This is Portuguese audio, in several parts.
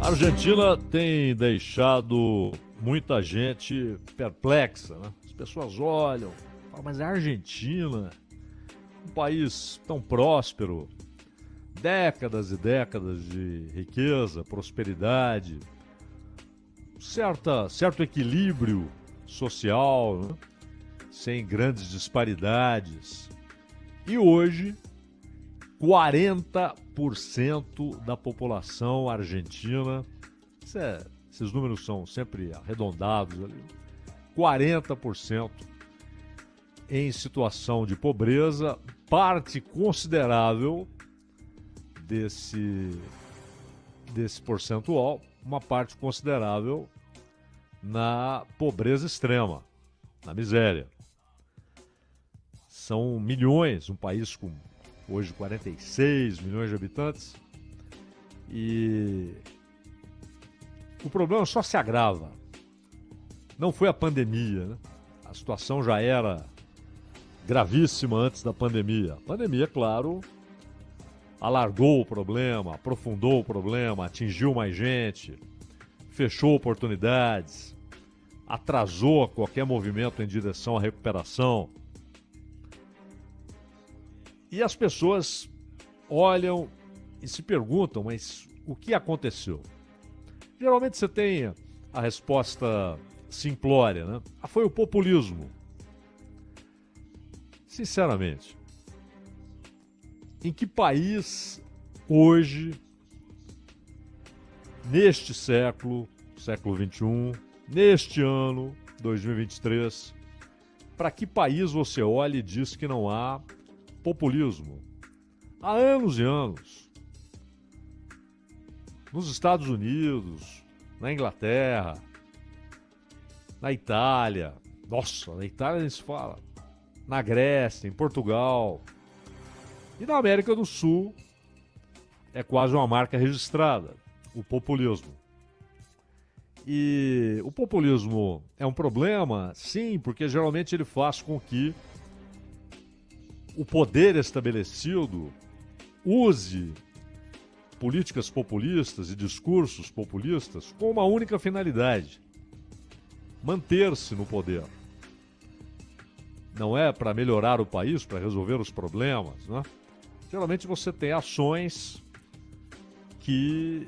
A Argentina tem deixado muita gente perplexa, né? As pessoas olham, falam, mas a Argentina, um país tão próspero, décadas e décadas de riqueza, prosperidade, certo equilíbrio social, né? Sem grandes disparidades. E hoje, 40% da população argentina, esses números são sempre arredondados ali, 40% em situação de pobreza, parte considerável desse percentual, uma parte considerável na pobreza extrema, na miséria. São milhões, um país com hoje 46 milhões de habitantes, e o problema só se agrava. Não foi a pandemia, né? A situação já era gravíssima antes da pandemia. A pandemia, claro, alargou o problema, aprofundou o problema, atingiu mais gente, fechou oportunidades, atrasou qualquer movimento em direção à recuperação. E as pessoas olham e se perguntam, mas o que aconteceu? Geralmente você tem a resposta simplória, né? Foi o populismo. Sinceramente, em que país hoje, neste século XXI, neste ano, 2023, para que país você olha e diz que não há populismo? Há anos e anos. Nos Estados Unidos, na Inglaterra, na Itália. Nossa, na Itália nem se fala. Na Grécia, em Portugal. E na América do Sul é quase uma marca registrada, o populismo. E o populismo é um problema? Sim, porque geralmente ele faz com que o poder estabelecido use políticas populistas e discursos populistas com uma única finalidade: manter-se no poder. Não é para melhorar o país, para resolver os problemas, né? Geralmente você tem ações que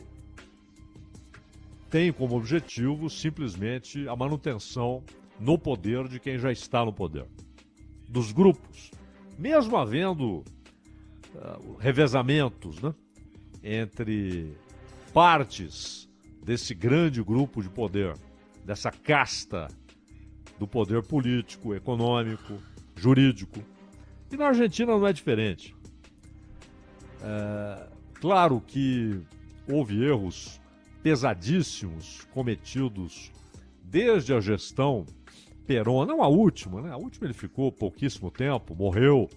têm como objetivo simplesmente a manutenção no poder de quem já está no poder, dos grupos. Mesmo havendo revezamentos, né, entre partes desse grande grupo de poder, dessa casta do poder político, econômico, jurídico. E na Argentina não é diferente. Claro que houve erros pesadíssimos cometidos desde a gestão Perón, não a última, né? A última ele ficou pouquíssimo tempo, morreu,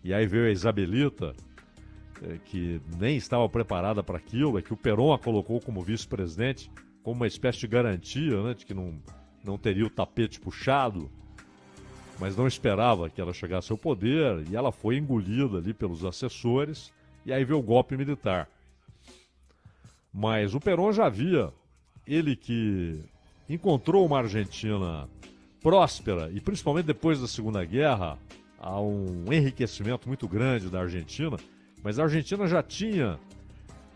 e aí veio a Isabelita, que nem estava preparada para aquilo, é que o Perón a colocou como vice-presidente, como uma espécie de garantia, né, de que não teria o tapete puxado, mas não esperava que ela chegasse ao poder, e ela foi engolida ali pelos assessores, e aí veio o golpe militar. Mas o Perón já havia, ele que encontrou uma Argentina próspera, e principalmente depois da Segunda Guerra, há um enriquecimento muito grande da Argentina, mas a Argentina já tinha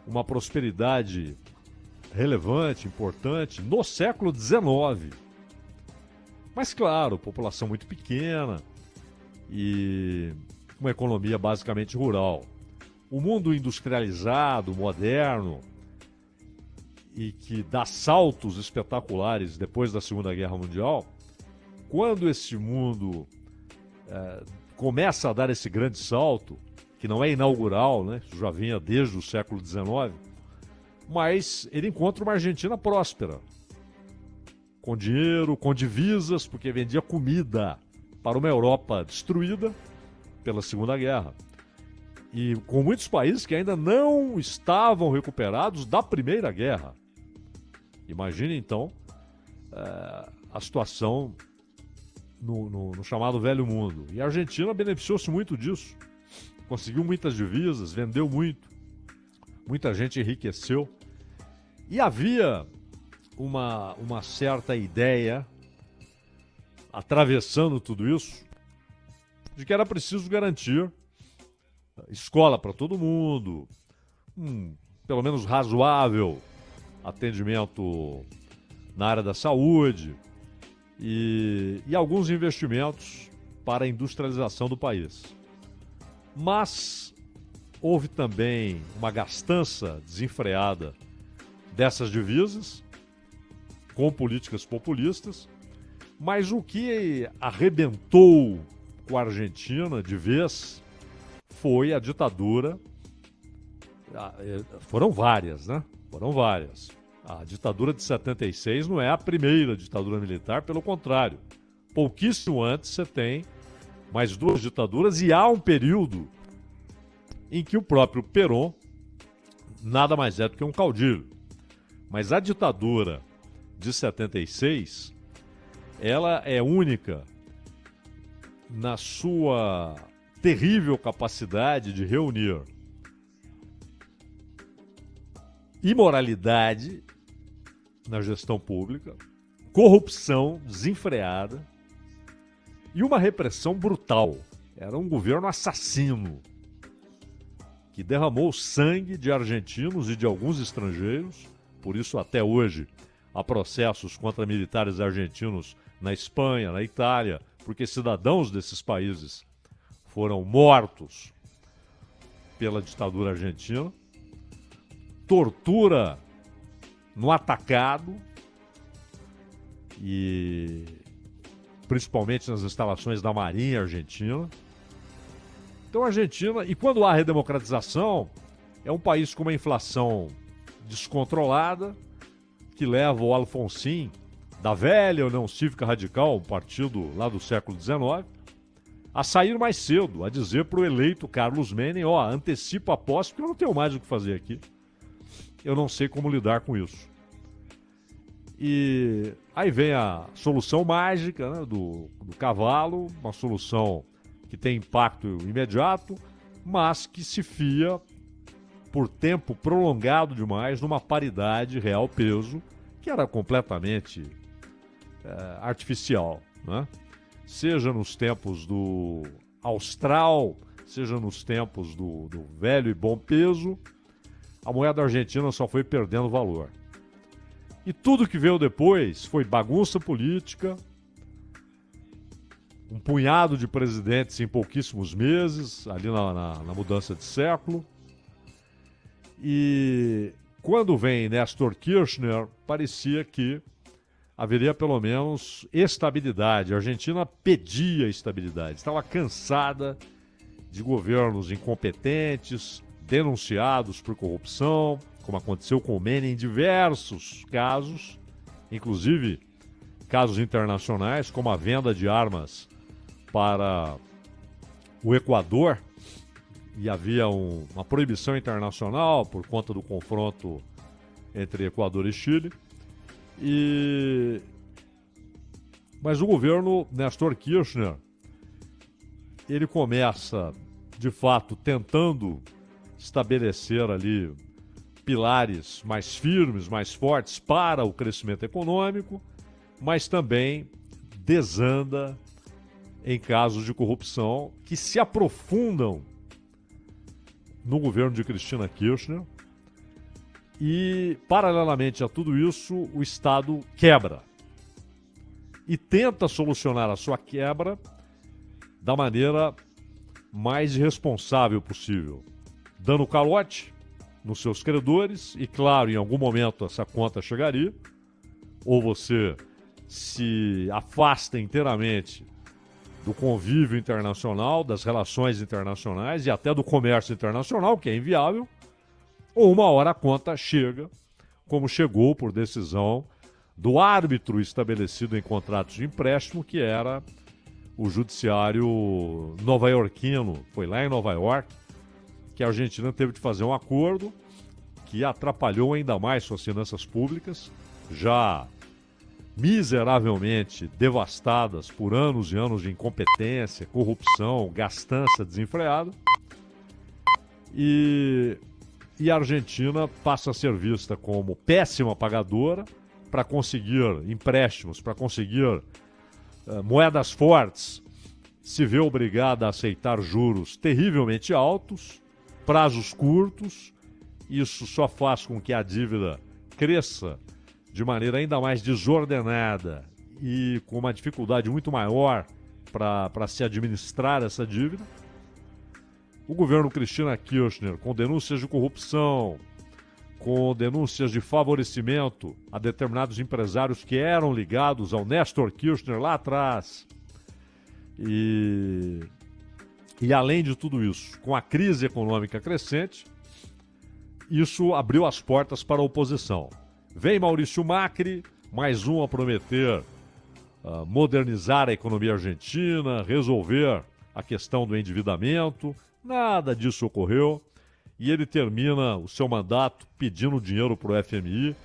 uma prosperidade relevante, importante, no século XIX. Mas claro, população muito pequena e uma economia basicamente rural. O mundo industrializado, moderno, e que dá saltos espetaculares depois da Segunda Guerra Mundial, quando esse mundo começa a dar esse grande salto, que não é inaugural, né? Isso já vinha desde o século XIX, mas ele encontra uma Argentina próspera, com dinheiro, com divisas, porque vendia comida para uma Europa destruída pela Segunda Guerra. E com muitos países que ainda não estavam recuperados da Primeira Guerra. Imagine, então, a situação no chamado Velho Mundo. E a Argentina beneficiou-se muito disso. Conseguiu muitas divisas, vendeu muito. Muita gente enriqueceu. E havia uma certa ideia, atravessando tudo isso, de que era preciso garantir escola para todo mundo, pelo menos razoável atendimento na área da saúde e alguns investimentos para a industrialização do país. Mas houve também uma gastança desenfreada dessas divisas, com políticas populistas, mas o que arrebentou com a Argentina de vez foi a ditadura. Foram várias, né? Foram várias. A ditadura de 76 não é a primeira ditadura militar, pelo contrário. Pouquíssimo antes você tem mais duas ditaduras e há um período em que o próprio Perón nada mais é do que um caudilho. Mas a ditadura de 76, ela é única na sua terrível capacidade de reunir imoralidade na gestão pública, corrupção desenfreada e uma repressão brutal. Era um governo assassino que derramou sangue de argentinos e de alguns estrangeiros. Por isso, até hoje, há processos contra militares argentinos na Espanha, na Itália, porque cidadãos desses países foram mortos pela ditadura argentina. Tortura no atacado, e principalmente nas instalações da Marinha Argentina. Então a Argentina, e quando há redemocratização, é um país com uma inflação descontrolada, que leva o Alfonsín, da velha União Cívica Radical, um partido lá do século XIX, a sair mais cedo, a dizer para o eleito Carlos Menem, antecipa a posse, porque eu não tenho mais o que fazer aqui. Eu não sei como lidar com isso. E aí vem a solução mágica, né, do cavalo, uma solução que tem impacto imediato, mas que se fia por tempo prolongado demais numa paridade real-peso que era completamente artificial, né? Seja nos tempos do austral, seja nos tempos do velho e bom peso, a moeda argentina só foi perdendo valor. E tudo que veio depois foi bagunça política, um punhado de presidentes em pouquíssimos meses, ali na mudança de século. E quando vem Néstor Kirchner, parecia que haveria pelo menos estabilidade. A Argentina pedia estabilidade, estava cansada de governos incompetentes, denunciados por corrupção, como aconteceu com o Menem em diversos casos, inclusive casos internacionais, como a venda de armas para o Equador, e havia uma proibição internacional por conta do confronto entre Equador e Chile. Mas o governo Néstor Kirchner, ele começa, de fato, tentando estabelecer ali pilares mais firmes, mais fortes para o crescimento econômico, mas também desanda em casos de corrupção que se aprofundam no governo de Cristina Kirchner. E, paralelamente a tudo isso, o Estado quebra e tenta solucionar a sua quebra da maneira mais irresponsável possível, dando calote nos seus credores. E, claro, em algum momento essa conta chegaria, ou você se afasta inteiramente do convívio internacional, das relações internacionais e até do comércio internacional, que é inviável, ou uma hora a conta chega, como chegou por decisão do árbitro estabelecido em contratos de empréstimo, que era o judiciário nova-iorquino. Foi lá em Nova York que a Argentina teve de fazer um acordo que atrapalhou ainda mais suas finanças públicas, já miseravelmente devastadas por anos e anos de incompetência, corrupção, gastança desenfreada. E e a Argentina passa a ser vista como péssima pagadora para conseguir empréstimos, para conseguir moedas fortes, se vê obrigada a aceitar juros terrivelmente altos, prazos curtos. Isso só faz com que a dívida cresça de maneira ainda mais desordenada e com uma dificuldade muito maior para se administrar essa dívida. O governo Cristina Kirchner, com denúncias de corrupção, com denúncias de favorecimento a determinados empresários que eram ligados ao Néstor Kirchner lá atrás. E além de tudo isso, com a crise econômica crescente, isso abriu as portas para a oposição. Vem Maurício Macri, mais um a prometer modernizar a economia argentina, resolver a questão do endividamento. Nada disso ocorreu. E ele termina o seu mandato pedindo dinheiro para o FMI,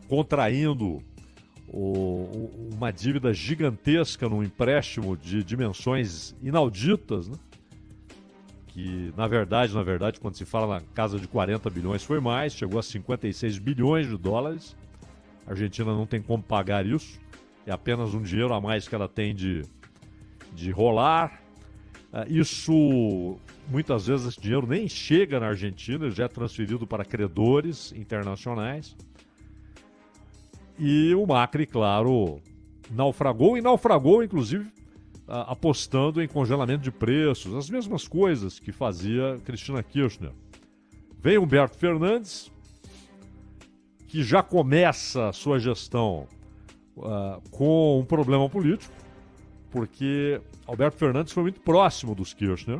contraindo uma dívida gigantesca num empréstimo de dimensões inauditas, né? Que, na verdade, quando se fala na casa de 40 bilhões, foi mais, chegou a 56 bilhões de dólares. A Argentina não tem como pagar isso, é apenas um dinheiro a mais que ela tem de rolar. Isso, muitas vezes, esse dinheiro nem chega na Argentina, ele já é transferido para credores internacionais. E o Macri, claro, naufragou, inclusive, apostando em congelamento de preços, as mesmas coisas que fazia Cristina Kirchner. Vem Humberto Fernandes, que já começa a sua gestão com um problema político, porque Alberto Fernandes foi muito próximo dos Kirchner,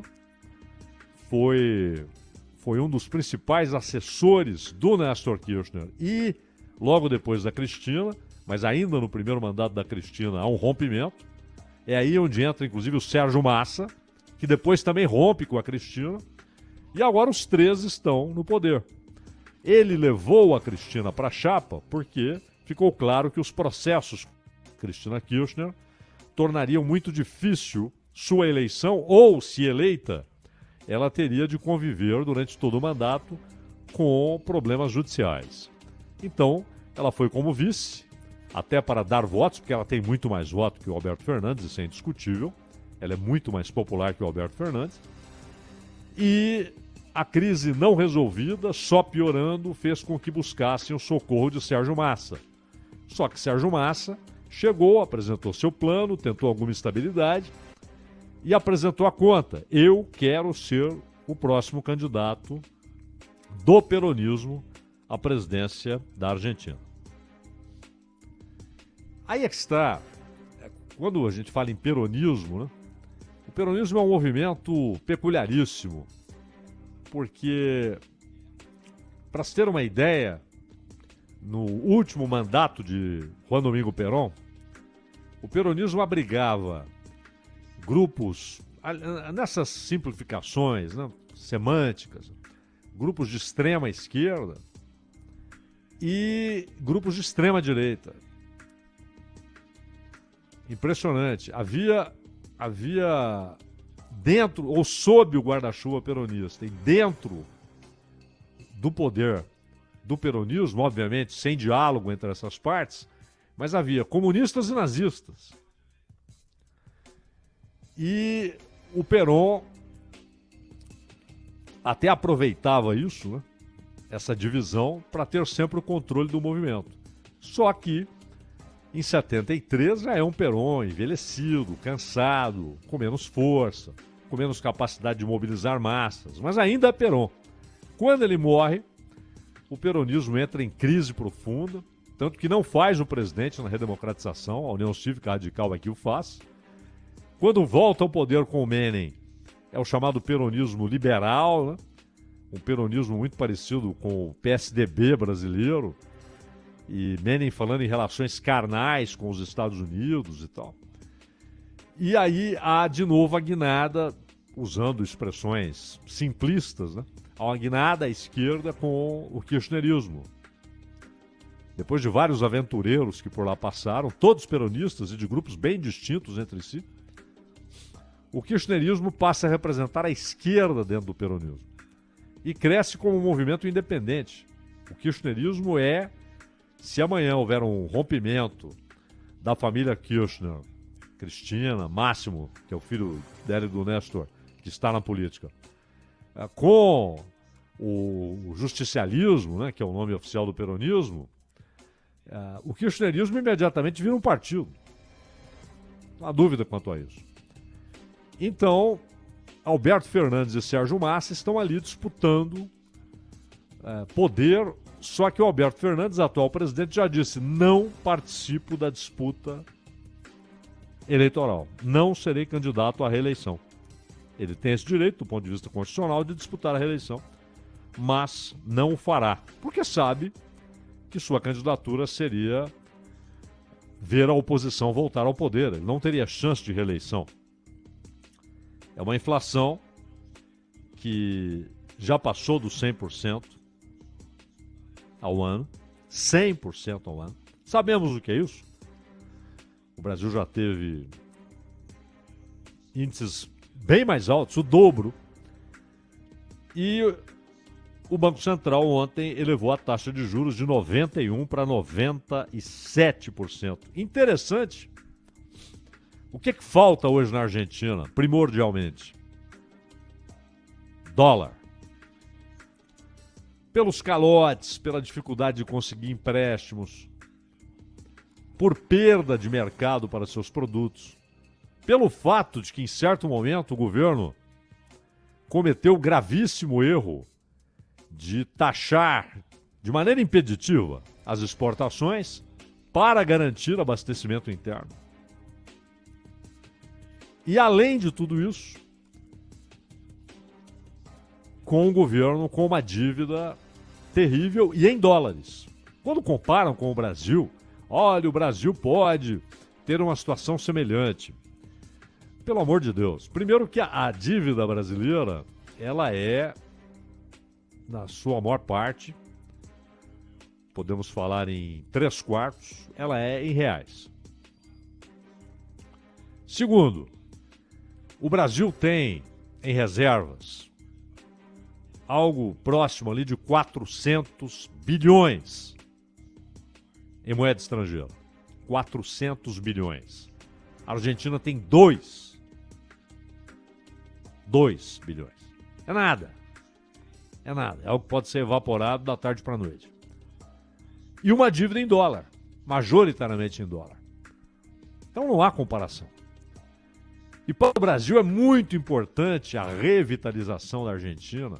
foi um dos principais assessores do Néstor Kirchner e logo depois da Cristina, mas ainda no primeiro mandato da Cristina há um rompimento. É aí onde entra inclusive o Sérgio Massa, que depois também rompe com a Cristina, e agora os três estão no poder. Ele levou a Cristina para a chapa porque ficou claro que os processos Cristina Kirchner tornariam muito difícil sua eleição, ou, se eleita, ela teria de conviver durante todo o mandato com problemas judiciais. Então, ela foi como vice, até para dar votos, porque ela tem muito mais voto que o Alberto Fernandes, isso é indiscutível. Ela é muito mais popular que o Alberto Fernandes. E a crise não resolvida, só piorando, fez com que buscassem o socorro de Sérgio Massa. Só que Sérgio Massa chegou, apresentou seu plano, tentou alguma estabilidade e apresentou a conta. Eu quero ser o próximo candidato do peronismo à presidência da Argentina. Aí é que está, quando a gente fala em peronismo, né? O peronismo é um movimento peculiaríssimo, porque, para se ter uma ideia, no último mandato de Juan Domingo Perón, o peronismo abrigava grupos, nessas simplificações, né, semânticas, grupos de extrema esquerda e grupos de extrema direita. Impressionante. Havia dentro, ou sob o guarda-chuva peronista, e dentro do poder do peronismo, obviamente, sem diálogo entre essas partes, mas havia comunistas e nazistas. E o Perón até aproveitava isso, né, essa divisão, para ter sempre o controle do movimento. Só que, em 73, já é um Perón envelhecido, cansado, com menos força, com menos capacidade de mobilizar massas, mas ainda é Perón. Quando ele morre, o peronismo entra em crise profunda, tanto que não faz o presidente na redemocratização, a União Cívica Radical aqui o faz. Quando volta ao poder com o Menem, é o chamado peronismo liberal, né? Um peronismo muito parecido com o PSDB brasileiro, e Menem falando em relações carnais com os Estados Unidos e tal. E aí há de novo a guinada, usando expressões simplistas, né? Há uma guinada à esquerda com o kirchnerismo. Depois de vários aventureiros que por lá passaram, todos peronistas e de grupos bem distintos entre si, o kirchnerismo passa a representar a esquerda dentro do peronismo. e cresce como um movimento independente. O kirchnerismo é, se amanhã houver um rompimento da família Kirchner, Cristina, Máximo, que é o filho dela e do Néstor, que está na política, com o justicialismo, né, que é o nome oficial do peronismo, o kirchnerismo imediatamente vira um partido. Não há dúvida quanto a isso. Então, Alberto Fernandes e Sérgio Massa estão ali disputando poder, só que o Alberto Fernandes, atual presidente, já disse: não participo da disputa eleitoral, não serei candidato à reeleição. Ele tem esse direito, do ponto de vista constitucional, de disputar a reeleição, mas não o fará, porque sabe que sua candidatura seria ver a oposição voltar ao poder. Ele não teria chance de reeleição. É uma inflação que já passou dos 100% ao ano, 100% ao ano. Sabemos o que é isso? O Brasil já teve índices bem mais altos, o dobro. E o Banco Central ontem elevou a taxa de juros de 91% para 97%. Interessante. O que falta hoje na Argentina, primordialmente? Dólar. Pelos calotes, pela dificuldade de conseguir empréstimos, por perda de mercado para seus produtos, pelo fato de que, em certo momento, o governo cometeu o gravíssimo erro de taxar de maneira impeditiva as exportações para garantir abastecimento interno. E, além de tudo isso, com o governo com uma dívida terrível e em dólares. Quando comparam com o Brasil, olha, o Brasil pode ter uma situação semelhante. Pelo amor de Deus. Primeiro que a dívida brasileira, ela é, na sua maior parte, podemos falar em 3/4, ela é em reais. Segundo, o Brasil tem em reservas algo próximo ali de 400 bilhões em moeda estrangeira. 400 bilhões. A Argentina tem 2 bilhões. É nada. É nada. É algo que pode ser evaporado da tarde para a noite. E uma dívida em dólar. Majoritariamente em dólar. Então não há comparação. E para o Brasil é muito importante a revitalização da Argentina,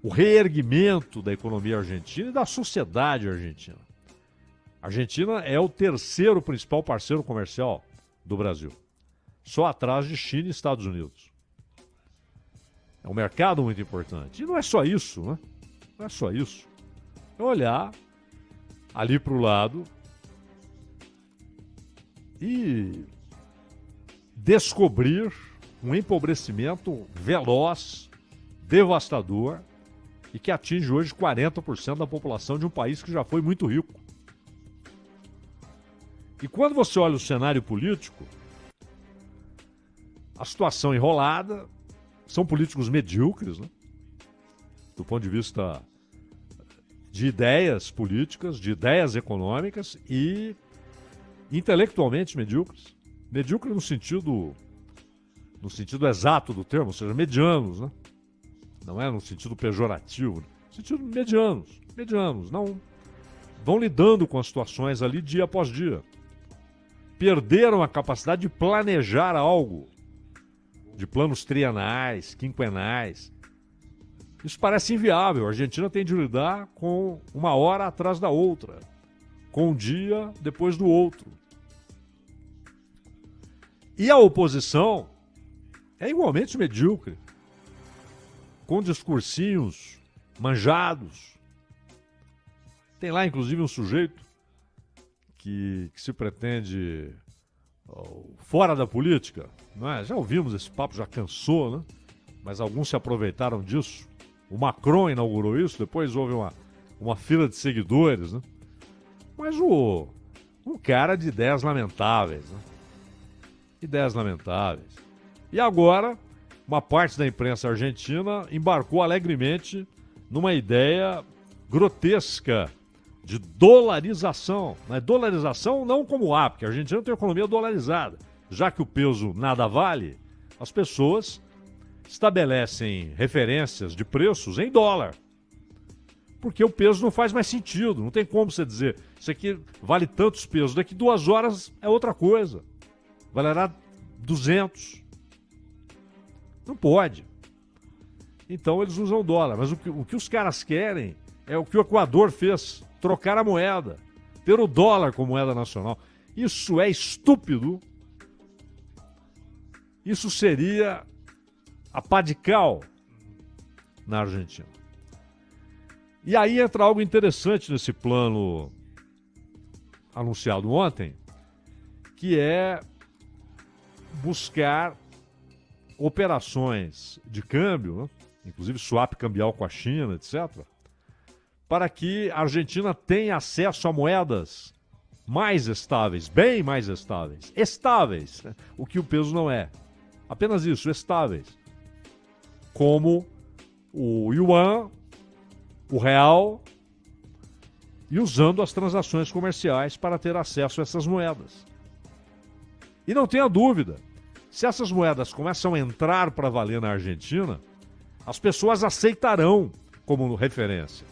o reerguimento da economia argentina e da sociedade argentina. A Argentina é o terceiro principal parceiro comercial do Brasil, só atrás de China e Estados Unidos. É um mercado muito importante. E não é só isso, né? Não é só isso. É olhar ali para o lado e descobrir um empobrecimento veloz, devastador, e que atinge hoje 40% da população de um país que já foi muito rico. E quando você olha o cenário político, a situação enrolada, são políticos medíocres, né? Do ponto de vista de ideias políticas, de ideias econômicas e intelectualmente medíocres. Medíocre no sentido exato do termo, ou seja, medianos, né? Não é no sentido pejorativo, no sentido medianos, não vão lidando com as situações ali dia após dia. Perderam a capacidade de planejar algo, de planos trienais, quinquenais. Isso parece inviável. A Argentina tem de lidar com uma hora atrás da outra, com um dia depois do outro. E a oposição é igualmente medíocre, com discursinhos manjados. Tem lá, inclusive, um sujeito que se pretende fora da política, não é? Já ouvimos esse papo, já cansou, né? Mas alguns se aproveitaram disso. O Macron inaugurou isso, depois houve uma fila de seguidores, né? Mas um cara de ideias lamentáveis, né? Ideias lamentáveis. E agora uma parte da imprensa argentina embarcou alegremente numa ideia grotesca de dolarização. Mas dolarização não como há, porque a Argentina tem uma economia dolarizada. Já que o peso nada vale, as pessoas estabelecem referências de preços em dólar. Porque o peso não faz mais sentido. Não tem como você dizer, isso aqui vale tantos pesos, daqui 2 horas é outra coisa. Valerá 200. Não pode. Então eles usam dólar. Mas o que os caras querem é o que o Equador fez. Trocar a moeda. Ter o dólar como moeda nacional. Isso é estúpido. Isso seria a pá de cal na Argentina. E aí entra algo interessante nesse plano anunciado ontem, que é buscar operações de câmbio, né? Inclusive swap cambial com a China, etc., para que a Argentina tenha acesso a moedas mais estáveis, bem mais estáveis. Estáveis, né? O que o peso não é. Apenas isso, estáveis. Como o yuan, o real, e usando as transações comerciais para ter acesso a essas moedas. E não tenha dúvida, se essas moedas começam a entrar para valer na Argentina, as pessoas aceitarão como referência.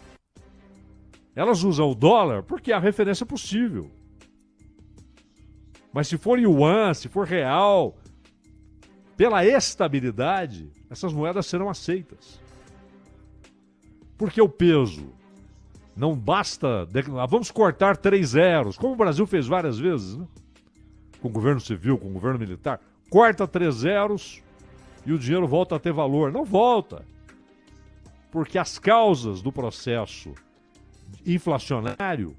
Elas usam o dólar porque é a referência possível. Mas se for yuan, se for real, pela estabilidade, essas moedas serão aceitas. Porque o peso não basta... Vamos cortar 3 zeros, como o Brasil fez várias vezes, né? Com o governo civil, com o governo militar. Corta 3 zeros e o dinheiro volta a ter valor. Não volta. Porque as causas do processo inflacionário,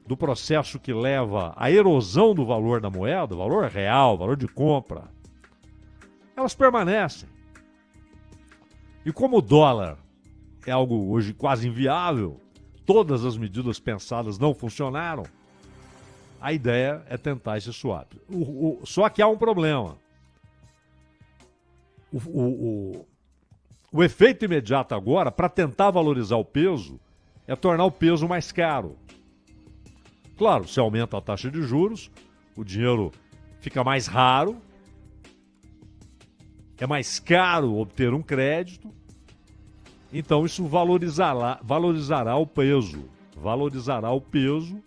do processo que leva à erosão do valor da moeda, valor real, valor de compra, elas permanecem. E como o dólar é algo hoje quase inviável, todas as medidas pensadas não funcionaram, a ideia é tentar esse swap. Só que há um problema. O efeito imediato agora, para tentar valorizar o peso, é tornar o peso mais caro. Claro, se aumenta a taxa de juros, o dinheiro fica mais raro, é mais caro obter um crédito, então isso valorizará o peso. Valorizará o peso,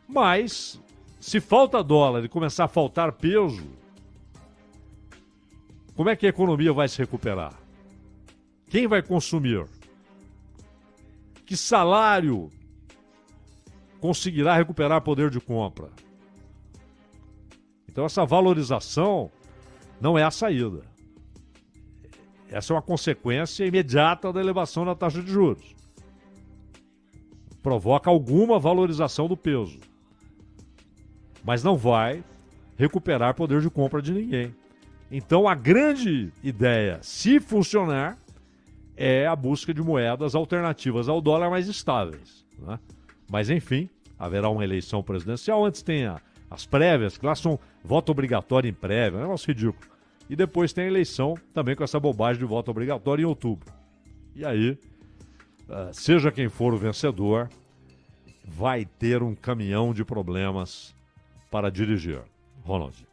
mas se falta dólar e começar a faltar peso, como é que a economia vai se recuperar? Quem vai consumir? Que salário conseguirá recuperar poder de compra? Então essa valorização não é a saída. Essa é uma consequência imediata da elevação da taxa de juros. Provoca alguma valorização do peso. Mas não vai recuperar poder de compra de ninguém. Então a grande ideia, se funcionar, é a busca de moedas alternativas ao dólar mais estáveis, né? Mas enfim, haverá uma eleição presidencial, antes tem as prévias, que lá são voto obrigatório em prévia, é um negócio ridículo. E depois tem a eleição também com essa bobagem de voto obrigatório em outubro. E aí, seja quem for o vencedor, vai ter um caminhão de problemas para dirigir. Ronald.